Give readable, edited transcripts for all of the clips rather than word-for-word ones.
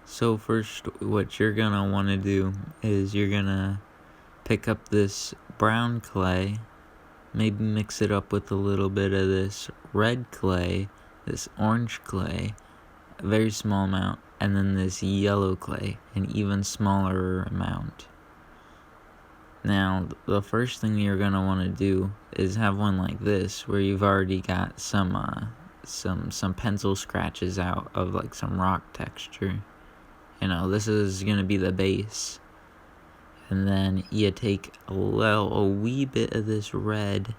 So first, what you're gonna want to do is you're gonna pick up this brown clay, maybe mix it up with a little bit of this red clay, this orange clay, a very small amount, and then this yellow clay, an even smaller amount. Now, the first thing you're gonna want to do is have one like this, where you've already got some pencil scratches out of like some rock texture. This is gonna be the base. And then you take a wee bit of this red,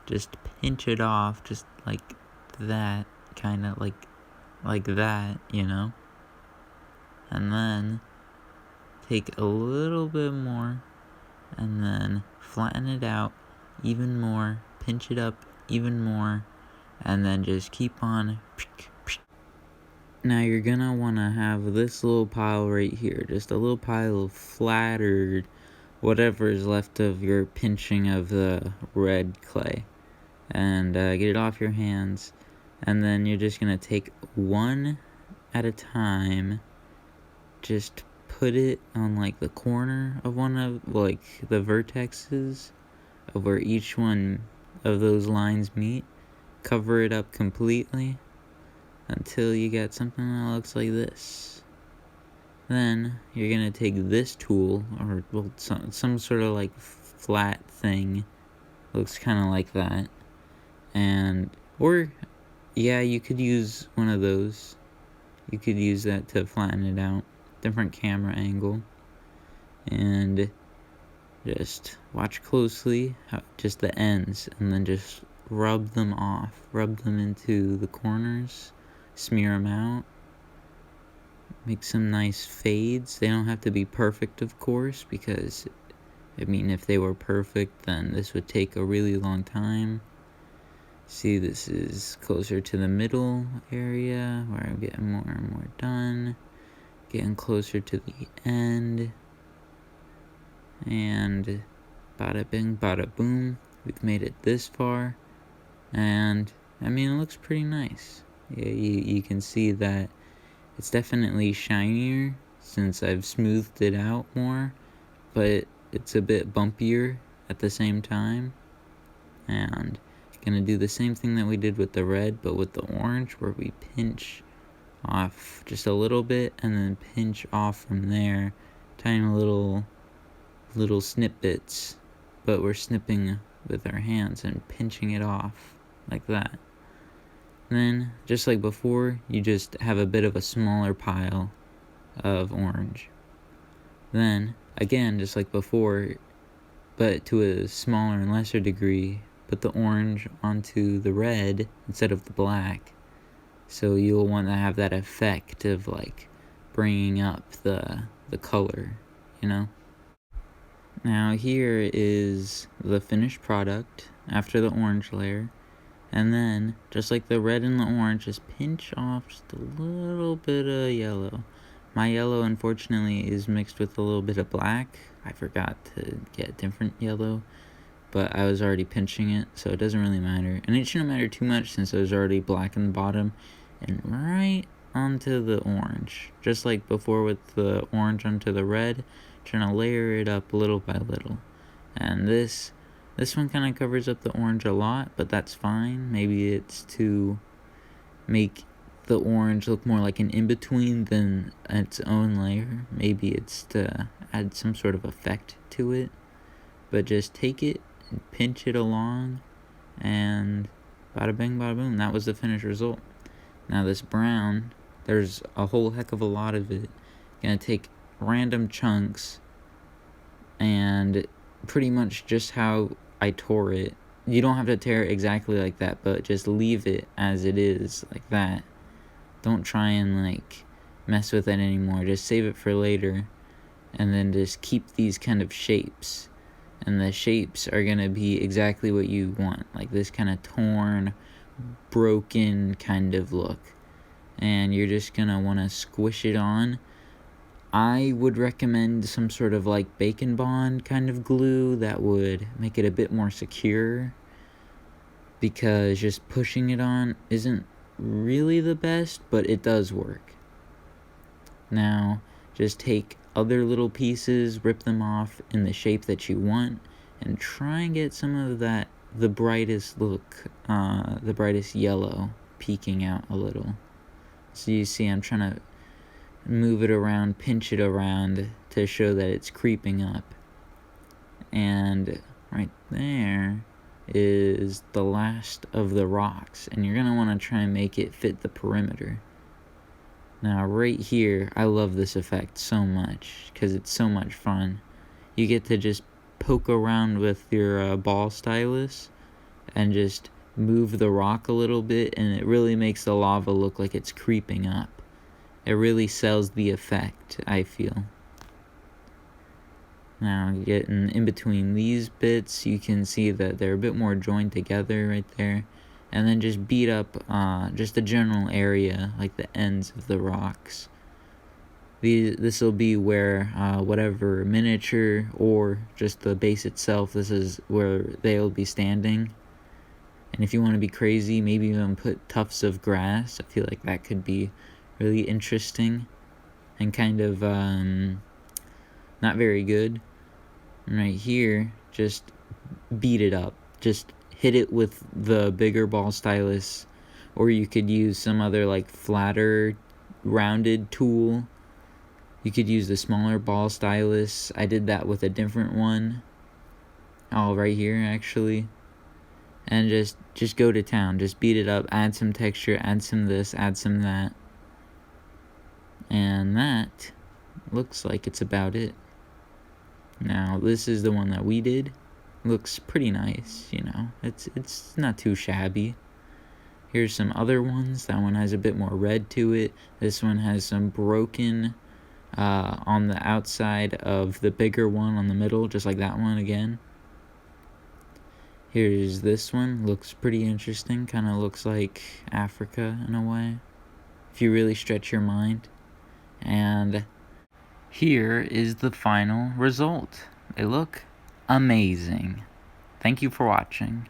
just pinch it off, just like that, kind of like that, And then take a little bit more, and then flatten it out even more, pinch it up even more, and then just keep on. Now you're gonna wanna have this little pile right here, just a little pile of flattered whatever is left of your pinching of the red clay, and get it off your hands. And then you're just gonna take one at a time, just put it on like the corner of one of like the vertexes of where each one of those lines meet, cover it up completely until you get something that looks like this. Then you're gonna take this tool, or some sort of like flat thing, looks kind of like that, you could use one of those. You could use that to flatten it out, different camera angle, and just watch closely, just the ends, and then just rub them off, rub them into the corners, smear them out, make some nice fades. They don't have to be perfect, of course, because if they were perfect, then this would take a really long time. See, this is closer to the middle area where I'm getting more and more done, getting closer to the end, and bada bing, bada boom, we've made it this far, and it looks pretty nice. Yeah, you can see that it's definitely shinier since I've smoothed it out more, but it's a bit bumpier at the same time. And gonna do the same thing that we did with the red, but with the orange, where we pinch off just a little bit and then pinch off from there, tiny little snippets, but we're snipping with our hands and pinching it off like that. Then, just like before, you just have a bit of a smaller pile of orange. Then, again, just like before, but to a smaller and lesser degree, put the orange onto the red instead of the black. So you'll want to have that effect of like bringing up the color, Now here is the finished product after the orange layer. And then, just like the red and the orange, just pinch off just a little bit of yellow. My yellow, unfortunately, is mixed with a little bit of black. I forgot to get different yellow, but I was already pinching it, so it doesn't really matter. And it shouldn't matter too much since it was already black in the bottom. And right onto the orange. Just like before with the orange onto the red, trying to layer it up little by little. And this one kind of covers up the orange a lot, but that's fine. Maybe it's to make the orange look more like an in-between than its own layer. Maybe it's to add some sort of effect to it. But just take it and pinch it along, and bada bing, bada boom. That was the finished result. Now this brown, there's a whole heck of a lot of it. Gonna take random chunks and pretty much just how I tore it. You don't have to tear it exactly like that, but just leave it as it is, like that. Don't try and mess with it anymore. Just save it for later, and then just keep these kind of shapes. And the shapes are gonna be exactly what you want, like this kind of torn, broken kind of look. And you're just gonna want to squish it on. I would recommend some sort of Bacon Bond kind of glue that would make it a bit more secure, because just pushing it on isn't really the best, but it does work. Now, just take other little pieces, rip them off in the shape that you want, and try and get some of that, the brightest look, the brightest yellow peeking out a little. So you see I'm trying to move it around, pinch it around to show that it's creeping up. And right there is the last of the rocks, and you're going to want to try and make it fit the perimeter. Now right here, I love this effect so much because it's so much fun. You get to just poke around with your ball stylus and just move the rock a little bit, and it really makes the lava look like it's creeping up. It really sells the effect, I feel. Now, getting in between these bits, you can see that they're a bit more joined together right there. And then just beat up just the general area, like the ends of the rocks. This will be where whatever miniature or just the base itself, this is where they'll be standing. And if you want to be crazy, maybe even put tufts of grass. I feel like that could be really interesting and kind of not very good. And right here, just beat it up. Just hit it with the bigger ball stylus, or you could use some other like flatter, rounded tool. You could use the smaller ball stylus. I did that with a different one. Right here actually. And just go to town. Just beat it up, add some texture, add some this, add some that. And that looks like it's about it. Now, this is the one that we did. Looks pretty nice, you know. It's not too shabby. Here's some other ones. That one has a bit more red to it. This one has some broken on the outside of the bigger one on the middle, just like that one again. Here's this one. Looks pretty interesting. Kind of looks like Africa in a way, if you really stretch your mind. And here is the final result. They look amazing. Thank you for watching.